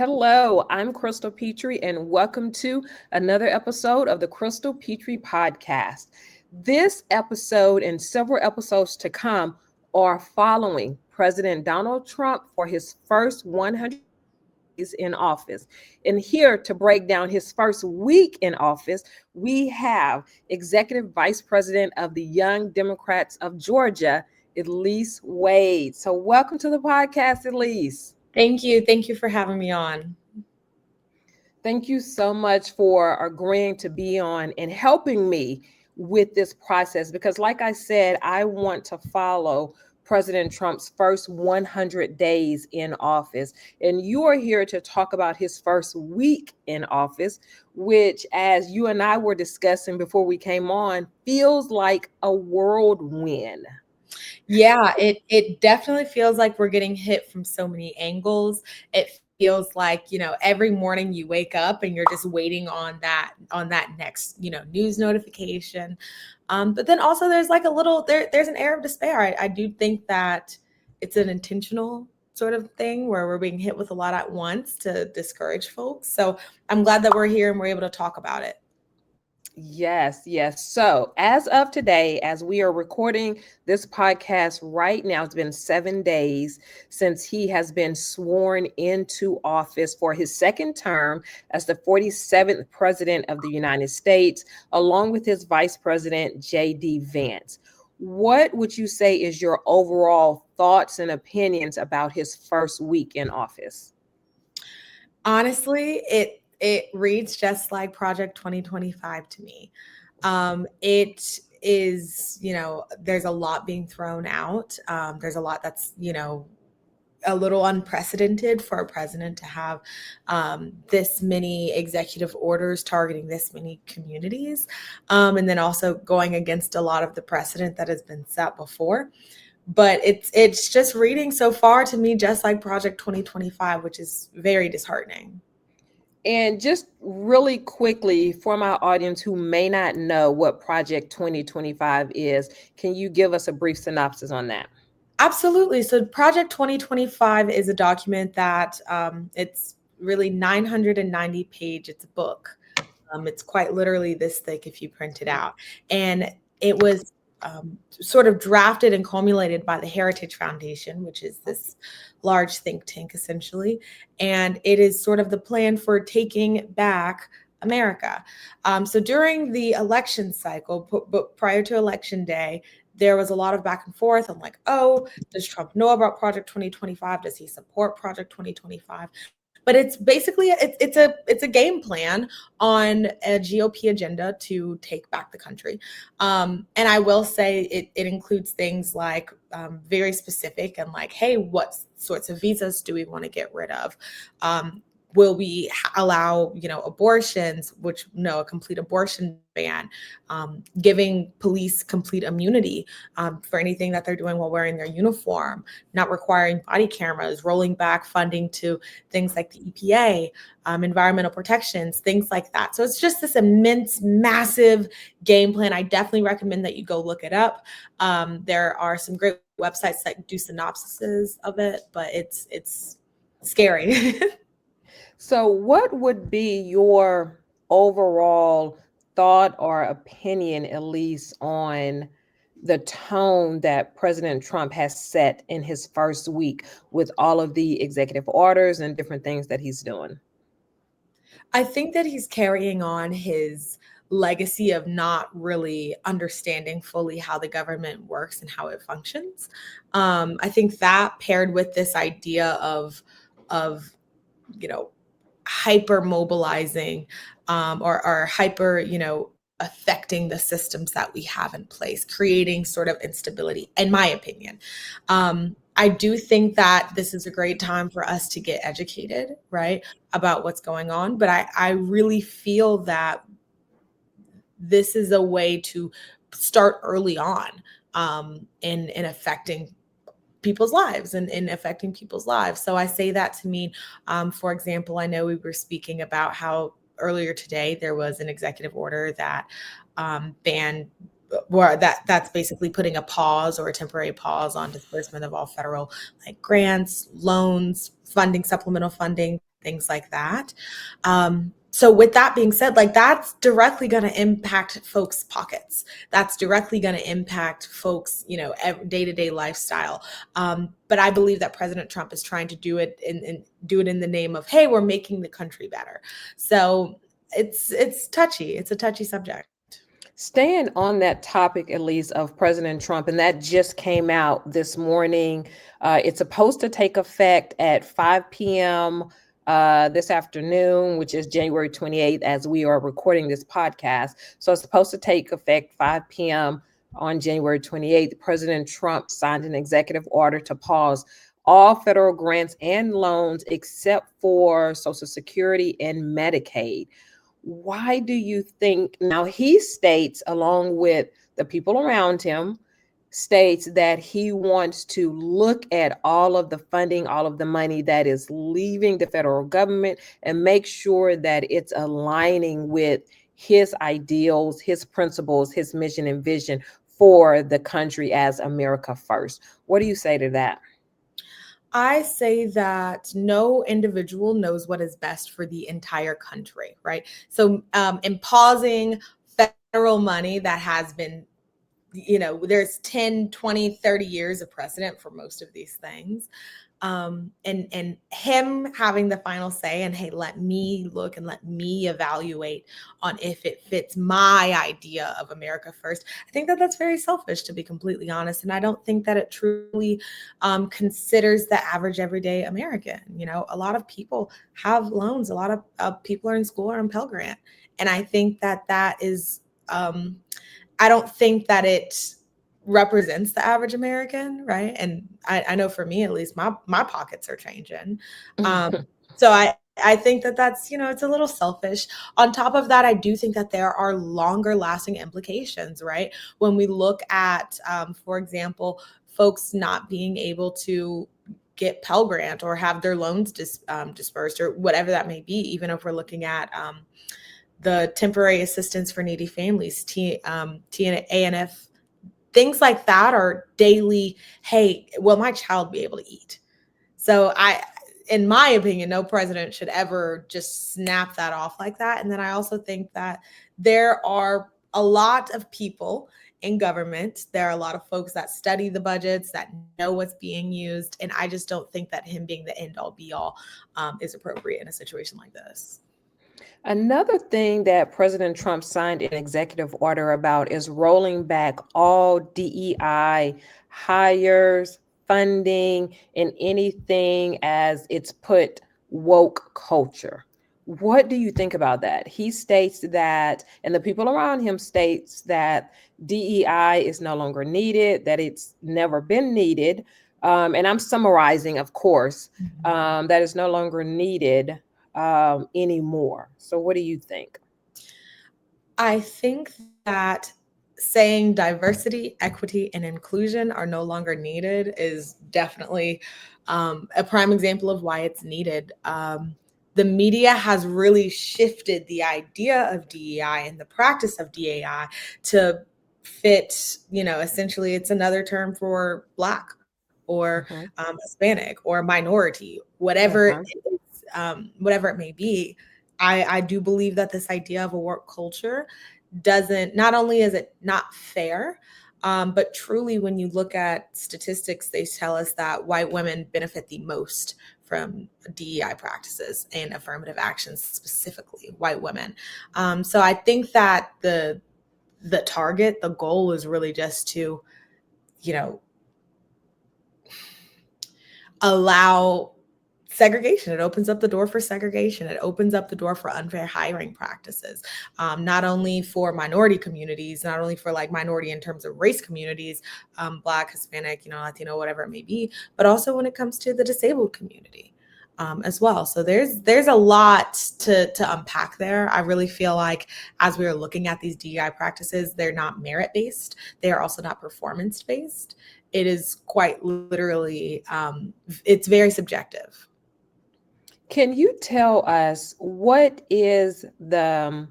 Hello, I'm Crystal Petry, and welcome to another episode of the Crystal Petry Podcast. This episode and several episodes to come are following President Donald Trump for his first 100 days in office. And here to break down his first week in office, we have Executive Vice President of the Young Democrats of Georgia, Elise Wade. So, welcome to the podcast, Elise. Thank you. Thank you for having me on. Thank you so much for agreeing to be on and helping me with this process because, like I said, I want to follow President Trump's first 100 days in office. And you are here to talk about his first week in office, which, as you and I were discussing before we came on, feels like a whirlwind. Yeah, it definitely feels like we're getting hit from so many angles. It feels like, every morning you wake up and you're just waiting on that next, news notification. But then also there's like there's an air of despair. I do think that it's an intentional sort of thing where we're being hit with a lot at once to discourage folks. So I'm glad that we're here and we're able to talk about it. Yes. So, as of today, as we are recording this podcast right now, it's been 7 days since he has been sworn into office for his second term as the 47th president of the United States, along with his vice president, J.D. Vance. What would you say is your overall thoughts and opinions about his first week in office? Honestly, it reads just like Project 2025 to me. It is, there's a lot being thrown out. There's a lot that's, a little unprecedented for a president to have this many executive orders targeting this many communities. And then also going against a lot of the precedent that has been set before. But it's just reading so far to me just like Project 2025, which is very disheartening. And just really quickly for my audience who may not know what Project 2025 is, can you give us a brief synopsis on that? Absolutely. So Project 2025 is a document that it's really 990 page. It's a book. It's quite literally this thick if you print it out. And it was sort of drafted and culminated by the Heritage Foundation, which is this large think tank essentially. And it is sort of the plan for taking back America. So during the election cycle, but prior to election day, there was a lot of back and forth. I'm like, oh, does Trump know about Project 2025? Does he support Project 2025? But it's basically it's a game plan on a GOP agenda to take back the country. And I will say it includes things like very specific and like, hey, what sorts of visas do we want to get rid of? Will we allow, abortions, a complete abortion ban, giving police complete immunity for anything that they're doing while wearing their uniform, not requiring body cameras, rolling back funding to things like the EPA, environmental protections, things like that. So it's just this immense, massive game plan. I definitely recommend that you go look it up. There are some great websites that do synopsises of it, but it's scary. So, what would be your overall thought or opinion, Elise, on the tone that President Trump has set in his first week with all of the executive orders and different things that he's doing? I think that he's carrying on his legacy of not really understanding fully how the government works and how it functions. I think that paired with this idea of hyper mobilizing or hyper, affecting the systems that we have in place, creating sort of instability, in my opinion. I do think that this is a great time for us to get educated, right, about what's going on. But I really feel that this is a way to start early on in affecting people's lives and affecting people's lives. So I say that to mean, for example, I know we were speaking about how earlier today there was an executive order that banned or that's basically putting a pause or a temporary pause on disbursement of all federal grants, loans, funding, supplemental funding things like that. So with that being said, like that's directly going to impact folks' pockets. That's directly going to impact folks, day-to-day lifestyle. But I believe that President Trump is trying to do it in the name of, hey, we're making the country better. So it's touchy. It's a touchy subject. Staying on that topic, Elise, of President Trump, and that just came out this morning. It's supposed to take effect at 5 p.m. This afternoon, which is January 28th, as we are recording this podcast. So it's supposed to take effect 5 p.m. on January 28th. President Trump signed an executive order to pause all federal grants and loans except for Social Security and Medicaid. Why do you think? Now he states, along with the people around him, states that he wants to look at all of the funding, all of the money that is leaving the federal government, and make sure that it's aligning with his ideals, his principles, his mission and vision for the country as America first. What do you say to that? I say that no individual knows what is best for the entire country, right? So in pausing federal money that has been, there's 10, 20, 30 years of precedent for most of these things. And him having the final say and, hey, let me look and let me evaluate on if it fits my idea of America first. I think that that's very selfish, to be completely honest. And I don't think that it truly considers the average everyday American. A lot of people have loans. A lot of people are in school or on Pell Grant. And I think that is, I don't think that it represents the average American, right? And I know for me, at least, my pockets are changing. So I think that that's, it's a little selfish. On top of that, I do think that there are longer lasting implications, right? When we look at, for example, folks not being able to get Pell Grant or have their loans dispersed or whatever that may be, even if we're looking at the temporary assistance for needy families, TANF. Things like that are daily, hey, will my child be able to eat? So in my opinion, no president should ever just snap that off like that. And then I also think that there are a lot of people in government. There are a lot of folks that study the budgets, that know what's being used. And I just don't think that him being the end all be all is appropriate in a situation like this. Another thing that President Trump signed an executive order about is rolling back all DEI hires, funding, and anything as it's put woke culture. What do you think about that? He states that, and the people around him states that DEI is no longer needed, that it's never been needed. And I'm summarizing, of course, that is no longer needed anymore. So what do you think? I think that saying diversity, equity, and inclusion are no longer needed is definitely a prime example of why it's needed. The media has really shifted the idea of DEI and the practice of DEI to fit, essentially it's another term for Black or Hispanic or minority, whatever whatever it may be. I do believe that this idea of a work culture not only is it not fair, but truly when you look at statistics, they tell us that white women benefit the most from DEI practices and affirmative actions, specifically white women. So I think that the goal is really just to, allow segregation. It opens up the door for segregation. It opens up the door for unfair hiring practices, not only for minority communities, not only for like minority in terms of race communities, Black, Hispanic, Latino, whatever it may be, but also when it comes to the disabled community as well. So there's a lot to unpack there. I really feel like as we are looking at these DEI practices, they're not merit-based. They are also not performance-based. It is quite literally, it's very subjective. Can you tell us what is the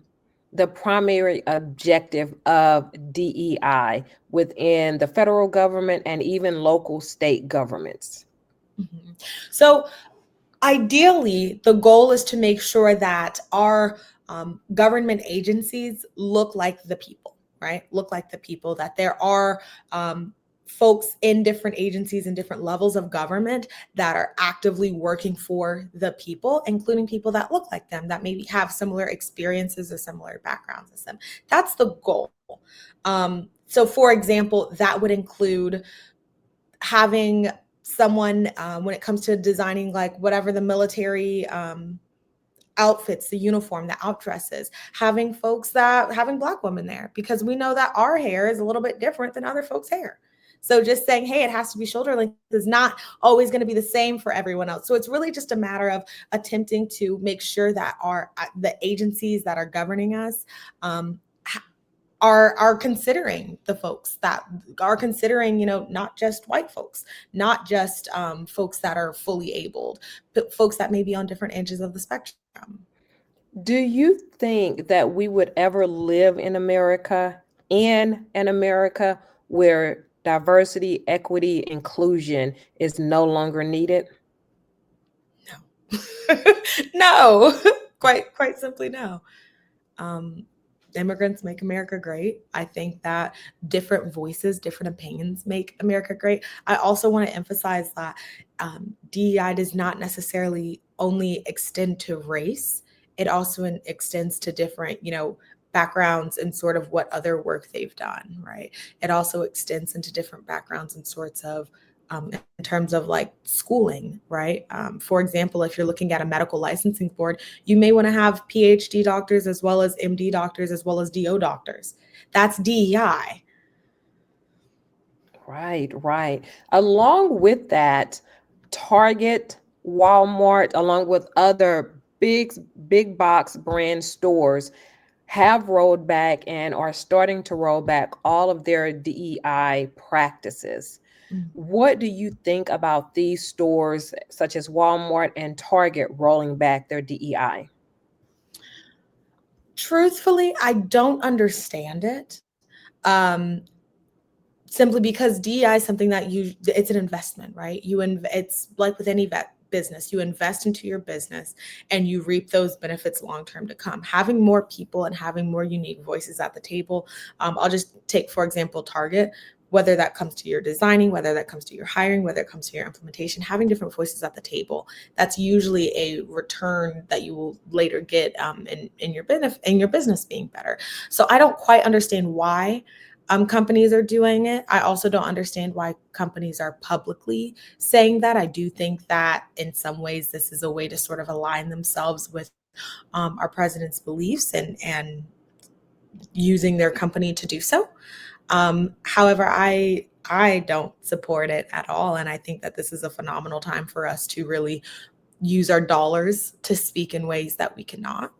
primary objective of DEI within the federal government and even local state governments? Mm-hmm. So Ideally, the goal is to make sure that our government agencies look like the people, right? Look like the people, that there are folks in different agencies and different levels of government that are actively working for the people, including people that look like them, that maybe have similar experiences or similar backgrounds as them. That's the goal. So for example, that would include having someone, when it comes to designing like whatever the military outfits, the uniform, the outdresses, having Black women there, because we know that our hair is a little bit different than other folks' hair. So just saying, hey, it has to be shoulder length is not always going to be the same for everyone else. So it's really just a matter of attempting to make sure that the agencies that are governing us are considering the folks that are considering, not just white folks, not just folks that are fully abled, but folks that may be on different edges of the spectrum. Do you think that we would ever live in an America where diversity, equity, inclusion is no longer needed? No, quite simply no. Immigrants make America great. I think that different voices, different opinions make America great. I also want to emphasize that DEI does not necessarily only extend to race. It also extends to different, backgrounds and sort of what other work they've done, right? It also extends into different backgrounds and sorts of in terms of like schooling, right? For example, if you're looking at a medical licensing board, you may want to have PhD doctors as well as MD doctors as well as DO doctors. That's DEI. Right. Along with that, Target, Walmart, along with other big box brand stores have rolled back and are starting to roll back all of their DEI practices. What do you think about these stores such as Walmart and Target rolling back their DEI? Truthfully, I don't understand it. Simply because DEI is something that it's an investment, right? It's like with any business, you invest into your business and you reap those benefits long term to come. Having more people and having more unique voices at the table. I'll just take, for example, Target. Whether that comes to your designing, whether that comes to your hiring, whether it comes to your implementation, having different voices at the table, that's usually a return that you will later get in your business being better. So I don't quite understand why companies are doing it. I also don't understand why companies are publicly saying that. I do think that in some ways this is a way to sort of align themselves with our president's beliefs and using their company to do so. However, I don't support it at all. And I think that this is a phenomenal time for us to really use our dollars to speak in ways that we cannot.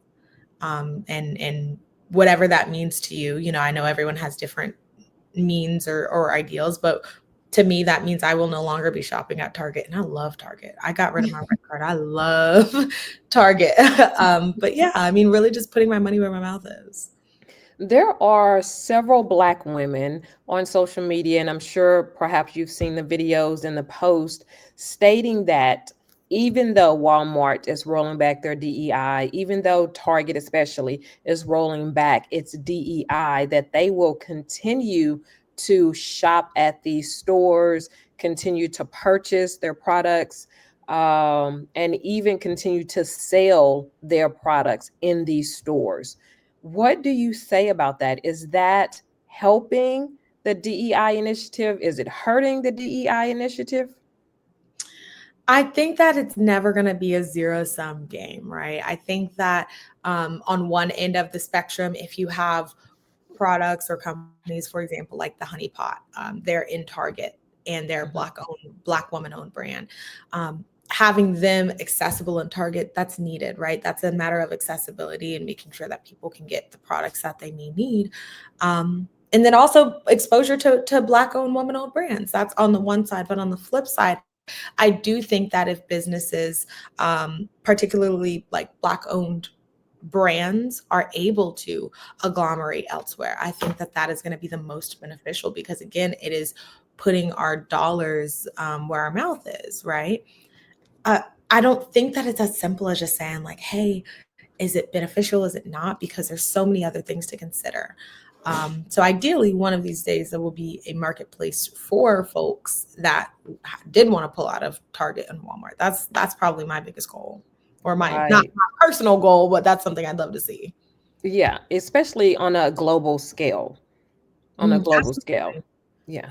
And whatever that means to you, I know everyone has different means or ideals, but to me, that means I will no longer be shopping at Target. And I love Target. I got rid of my red card. I love Target. But yeah, I mean, really just putting my money where my mouth is. There are several Black women on social media, and I'm sure perhaps you've seen the videos and the post stating that even though Walmart is rolling back their DEI, even though Target especially is rolling back its DEI, that they will continue to shop at these stores, continue to purchase their products, and even continue to sell their products in these stores. What do you say about that? Is that helping the DEI initiative? Is it hurting the DEI initiative? I think that it's never going to be a zero-sum game, right? I think that on one end of the spectrum, if you have products or companies, for example, like the Honey Pot, they're in Target and they're Black woman-owned brand. Having them accessible in Target, that's needed, right? That's a matter of accessibility and making sure that people can get the products that they may need. And then also exposure to Black-owned, woman-owned brands. That's on the one side. But on the flip side, I do think that if businesses, particularly like Black-owned brands, are able to agglomerate elsewhere, I think that that is going to be the most beneficial because, again, it is putting our dollars where our mouth is, right? I don't think that it's as simple as just saying like, hey, is it beneficial? Is it not? Because there's so many other things to consider. So ideally, one of these days there will be a marketplace for folks that did want to pull out of Target and Walmart. That's probably my biggest goal, or my not Right. my personal goal, but that's something I'd love to see. Yeah, especially on a global scale. On a global scale. Absolutely. Yeah.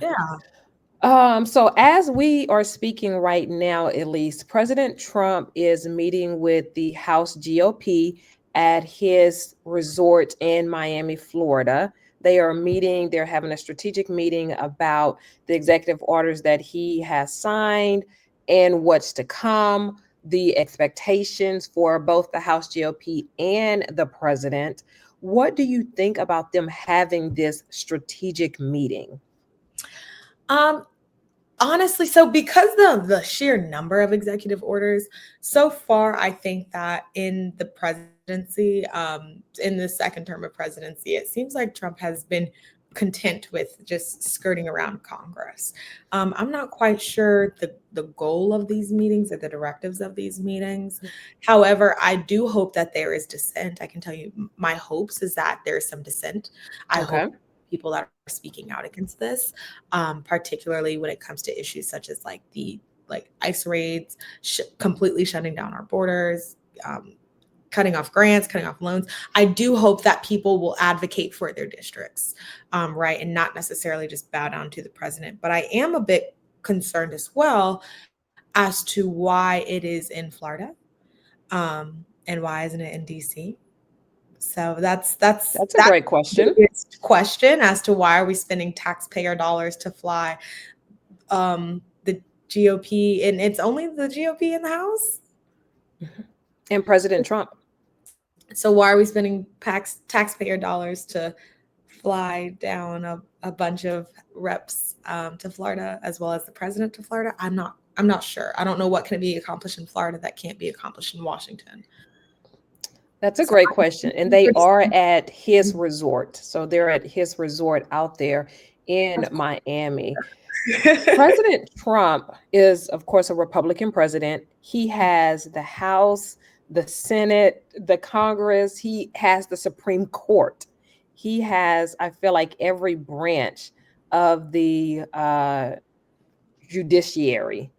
Yeah. So as we are speaking right now, Elise, President Trump is meeting with the House GOP at his resort in Miami, Florida. They are meeting, they're having a strategic meeting about the executive orders that he has signed and what's to come, the expectations for both the House GOP and the president. What do you think about them having this strategic meeting? Um, Honestly, so because the sheer number of executive orders, so far, I think that in the presidency, in the second term of presidency, it seems like Trump has been content with just skirting around Congress. I'm not quite sure the goal of these meetings or the directives of these meetings. However, I do hope that there is dissent. I can tell you, my hopes is that there is some dissent. I hope Okay. people that are speaking out against this, particularly when it comes to issues such as like the ICE raids, completely shutting down our borders, cutting off grants, cutting off loans. I do hope that people will advocate for their districts, right, and not necessarily just bow down to the president. But I am a bit concerned as well as to why it is in Florida, and why isn't it in DC? So that's That's a great the question. biggest question as to why are we spending taxpayer dollars to fly the GOP, and it's only the GOP in the House. Mhm. And President Trump. So why are we spending taxpayer dollars to fly down a bunch of reps to Florida as well as the president to Florida? I'm not sure. I don't know what can be accomplished in Florida that can't be accomplished in Washington. That's a So great question. And they are I'm at his resort. So they're at his resort out there in Miami. President Trump is, of course, a Republican president. He has the House, the Senate, the Congress, he has the Supreme Court. He has, I feel like, every branch of the judiciary.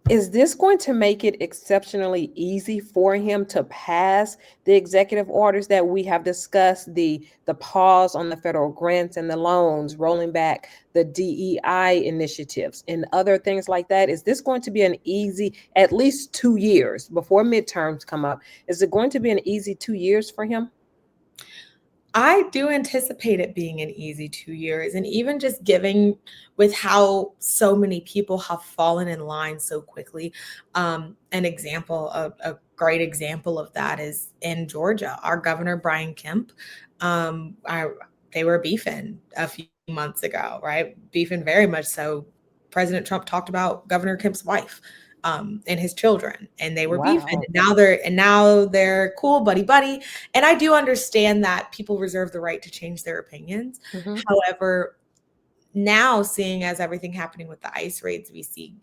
Is this going to make it exceptionally easy for him to pass the executive orders that we have discussed, the pause on the federal grants and the loans, rolling back the DEI initiatives and other things like that? Is this going to be an easy, at least 2 years before midterms come up? Is it going to be an easy 2 years for him? I do anticipate it being an easy 2 years. And even just giving with how so many people have fallen in line so quickly. An example, a great example of that is in Georgia. Our governor, Brian Kemp, um, I, they were beefing a few months ago, right? Beefing very much so. President Trump talked about Governor Kemp's wife, and his children, and they were beefing. Wow. And now they're cool, buddy buddy. And I do understand that people reserve the right to change their opinions. Mhm. However, now seeing as everything happening with the ICE raids, we see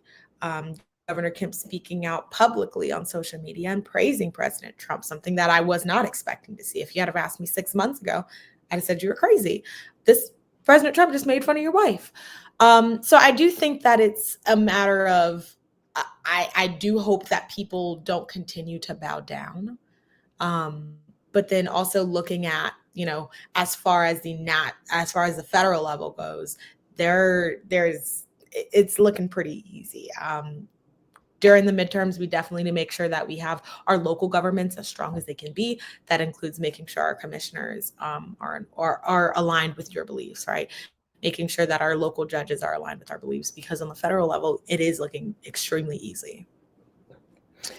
um, Governor Kemp speaking out publicly on social media and praising President Trump, something that I was not expecting to see. If you had have asked me 6 months ago, I'd have said you were crazy. This President Trump just made fun of your wife. So I do think that it's a matter of I do hope that people don't continue to bow down. But then also looking at, as far as as far as the federal level goes, there's it's looking pretty easy. During the midterms, we definitely need to make sure that we have our local governments as strong as they can be. That includes making sure our commissioners are aligned with your beliefs, right? Making sure that our local judges are aligned with our beliefs, because on the federal level, it is looking extremely easy.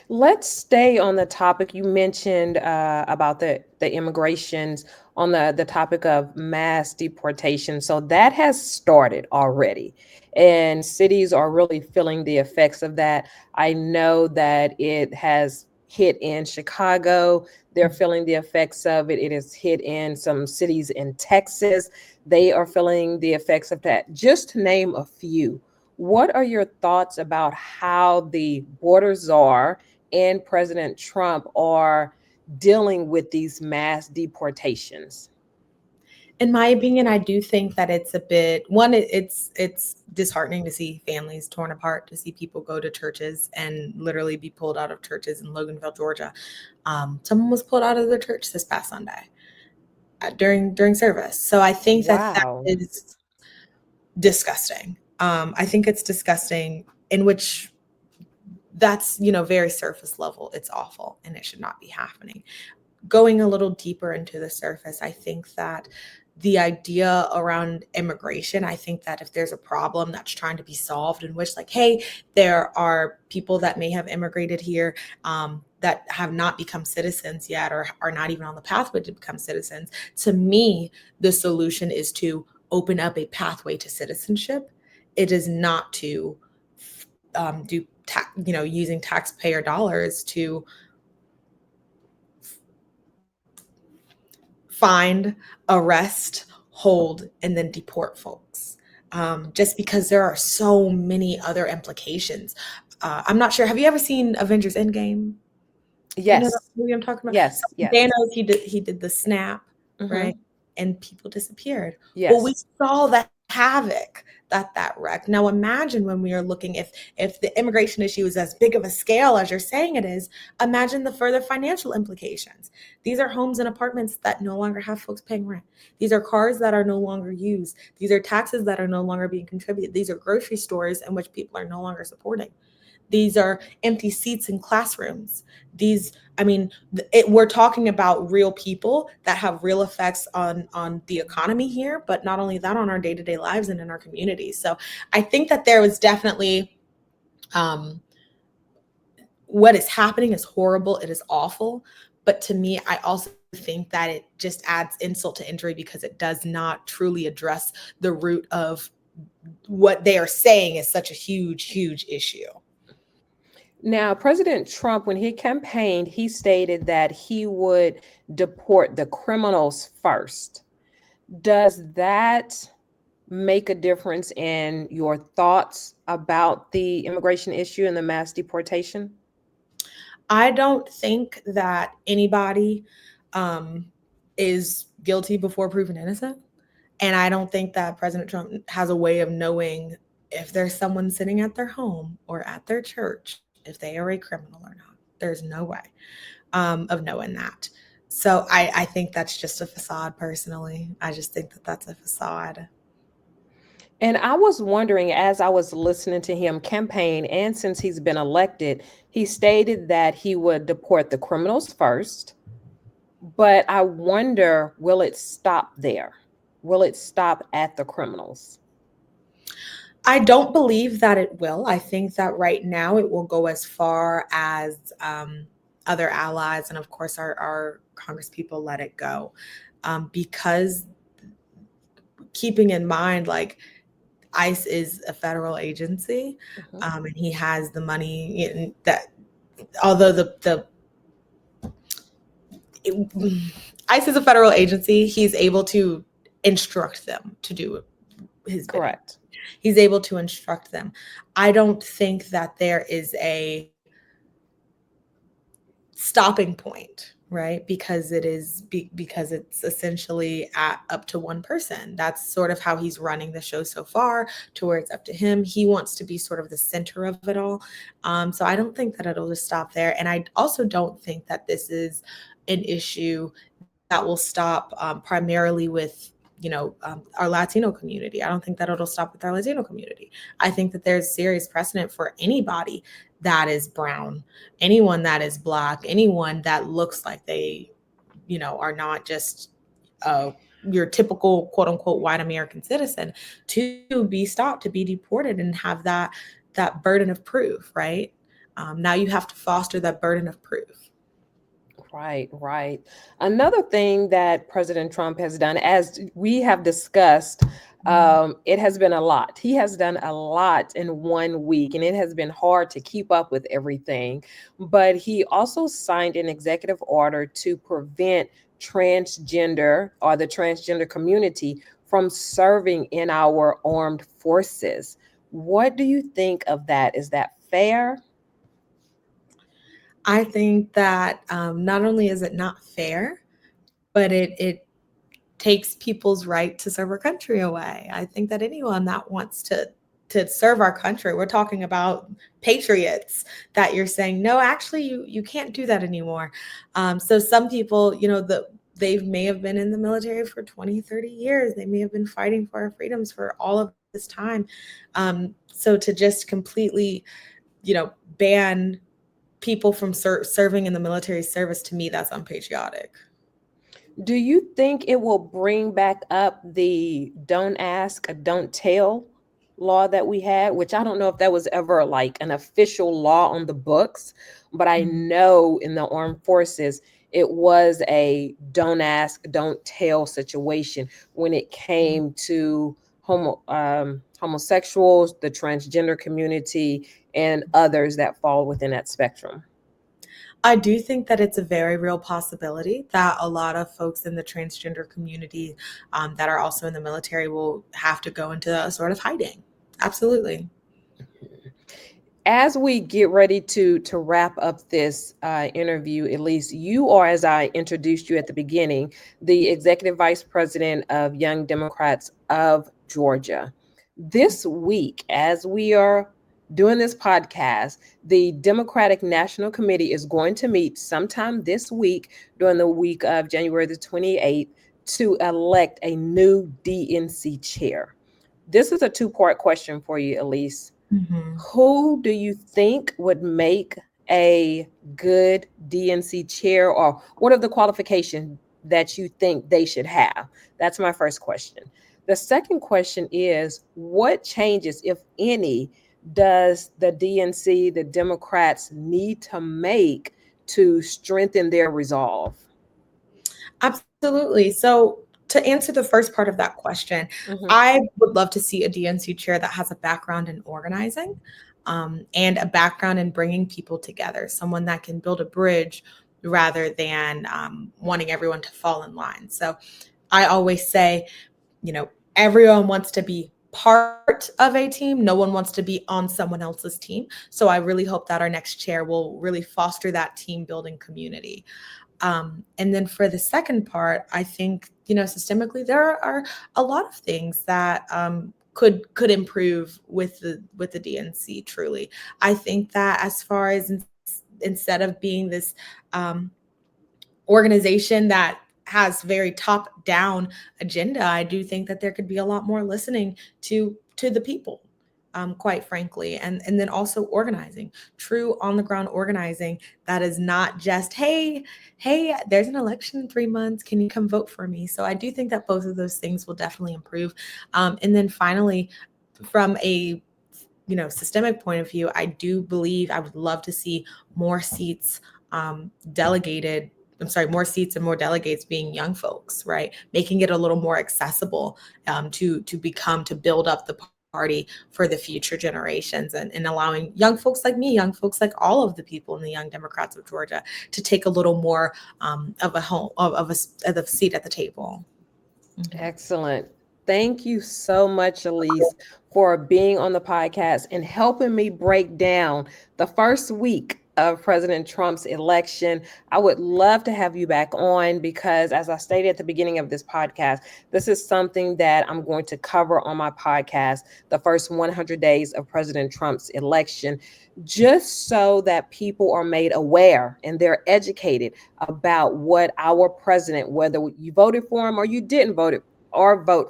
Let's stay on the topic you mentioned about the immigrations on the topic of mass deportation. So that has started already, and cities are really feeling the effects of that. I know that it has hit in Chicago. They're feeling the effects of it. It has hit in some cities in Texas. They are feeling the effects of that, just to name a few. What are your thoughts about how the borders are? and President Trump are dealing with these mass deportations? In my opinion, I do think that it's a bit it's disheartening to see families torn apart, to see people go to churches and literally be pulled out of churches in Loganville, Georgia. Someone was pulled out of their church this past Sunday during service. So I think that Wow. is disgusting. I think it's disgusting, in which that's, very surface level. It's awful and it should not be happening. Going a little deeper into the surface, I think that the idea around immigration, I think that if there's a problem that's trying to be solved, in which, like, hey, there are people that may have immigrated here that have not become citizens yet, or are not even on the pathway to become citizens. To me, the solution is to open up a pathway to citizenship. It is not to using taxpayer dollars to find, arrest, hold, and then deport folks. Just because there are so many other implications. I'm not sure. Have you ever seen Avengers Endgame? You know the Yes. movie I'm talking about? Yes. So Yes. Thanos, he did the snap, Hmm. right? And people disappeared. Well, we Yes. saw the havoc that wrecked. Now imagine, when we are looking, if the immigration issue is as big of a scale as you're saying it is, imagine the further financial implications. These are homes and apartments that no longer have folks paying rent. These are cars that are no longer used. These are taxes that are no longer being contributed. These are grocery stores in which people are no longer supporting. These are empty seats in classrooms. We're talking about real people that have real effects on the economy here, but not only that, on our day-to-day lives and in our communities. So I think that there was definitely um, what is happening is horrible. It is awful. But to me, I also think that it just adds insult to injury, because it does not truly address the root of what they are saying is such a huge, huge issue. Now, President Trump, when he campaigned, he stated that he would deport the criminals first. Does that make a difference in your thoughts about the immigration issue and the mass deportation? I don't think that anybody um, is guilty before proven innocent. And I don't think that President Trump has a way of knowing if there's someone sitting at their home or at their church, if they are a criminal or not. There's no way of knowing that. So I think that's just a facade, personally. I just think that that's a facade. And I was wondering, as I was listening to him campaign, and since he's been elected, he stated that he would deport the criminals first. But I wonder, will it stop there? Will it stop at the criminals? I don't believe that it will. I think that right now it will go as far as other allies and, of course, our Congress people let it go. Because, keeping in mind, like, ICE is a federal agency, Mhm. and he has the money that, although ICE is a federal agency, he's able to instruct them to do his bidding. Correct. He's able to instruct them. I don't think that there is a stopping point, right? Because because it's essentially up to one person. That's sort of how he's running the show so far, to where it's up to him. He wants to be sort of the center of it all. So I don't think that it'll just stop there. And I also don't think that this is an issue that will stop primarily with our Latino community. I don't think that it'll stop with our Latino community. I think that there's serious precedent for anybody that is brown, anyone that is Black, anyone that looks like they, are not just your typical quote unquote white American citizen, to be stopped, to be deported, and have that burden of proof, right? Now you have to foster that burden of proof. Right, right. Another thing that President Trump has done, as we have discussed, it has been a lot. He has done a lot in 1 week, and it has been hard to keep up with everything. But he also signed an executive order to prevent transgender, or the transgender community, from serving in our armed forces. What do you think of that? Is that fair? I think that not only is it not fair, but it takes people's right to serve our country away. I think that anyone that wants to serve our country, we're talking about patriots, that you're saying, no, actually you can't do that anymore. So some people, they may have been in the military for 20, 30 years. They may have been fighting for our freedoms for all of this time. So to just completely, ban people from serving in the military service, to me, that's unpatriotic. Do you think it will bring back up the don't ask, don't tell law that we had, which I don't know if that was ever like an official law on the books, but I know in the armed forces, it was a don't ask, don't tell situation when it came to homosexuals, the transgender community, and others that fall within that spectrum. I do think that it's a very real possibility that a lot of folks in the transgender community that are also in the military will have to go into a sort of hiding. Absolutely. As we get ready to wrap up this interview, Elise, you are, as I introduced you at the beginning, the Executive Vice President of Young Democrats of Georgia. This week, as we are doing this podcast, the Democratic National Committee is going to meet sometime this week during the week of January the 28th to elect a new DNC chair. This is a two-part question for you, Elise. Mm-hmm. Who do you think would make a good DNC chair, or what are the qualifications that you think they should have? That's my first question. The second question is, what changes, if any, does the DNC, the Democrats, need to make to strengthen their resolve? Absolutely. So to answer the first part of that question, Mhm. I would love to see a DNC chair that has a background in organizing and a background in bringing people together, someone that can build a bridge rather than wanting everyone to fall in line. So I always say, everyone wants to be part of a team. No one wants to be on someone else's team. So I really hope that our next chair will really foster that team building community. And then for the second part, I think, systemically, there are a lot of things that could improve with the DNC. Truly, I think that as far as instead of being this organization that has very top down agenda, I do think that there could be a lot more listening to the people, quite frankly, and then also organizing, true on the ground organizing that is not just hey, there's an election in 3 months, can you come vote for me? So I do think that both of those things will definitely improve. And then finally, from a systemic point of view, I do believe I would love to see more seats delegated. I'm sorry, more seats and more delegates being young folks, right? Making it a little more accessible to build up the party for the future generations, and allowing young folks like me, young folks like all of the people in the Young Democrats of Georgia, to take a little more of a seat at the table. Mm-hmm. Excellent. Thank you so much, Elise, for being on the podcast and helping me break down the first week of President Trump's election. I would love to have you back on because, as I stated at the beginning of this podcast, this is something that I'm going to cover on my podcast, the first 100 days of President Trump's election, just so that people are made aware and they're educated about what our president, whether you voted for him or you didn't vote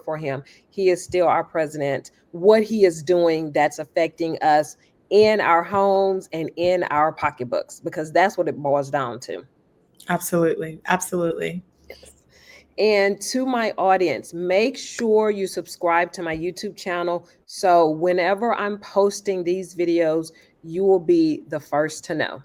for him, he is still our president, what he is doing that's affecting us in our homes and in our pocketbooks, because that's what it boils down to. Absolutely. Absolutely. Yes. And to my audience, make sure you subscribe to my YouTube channel. So whenever I'm posting these videos, you will be the first to know.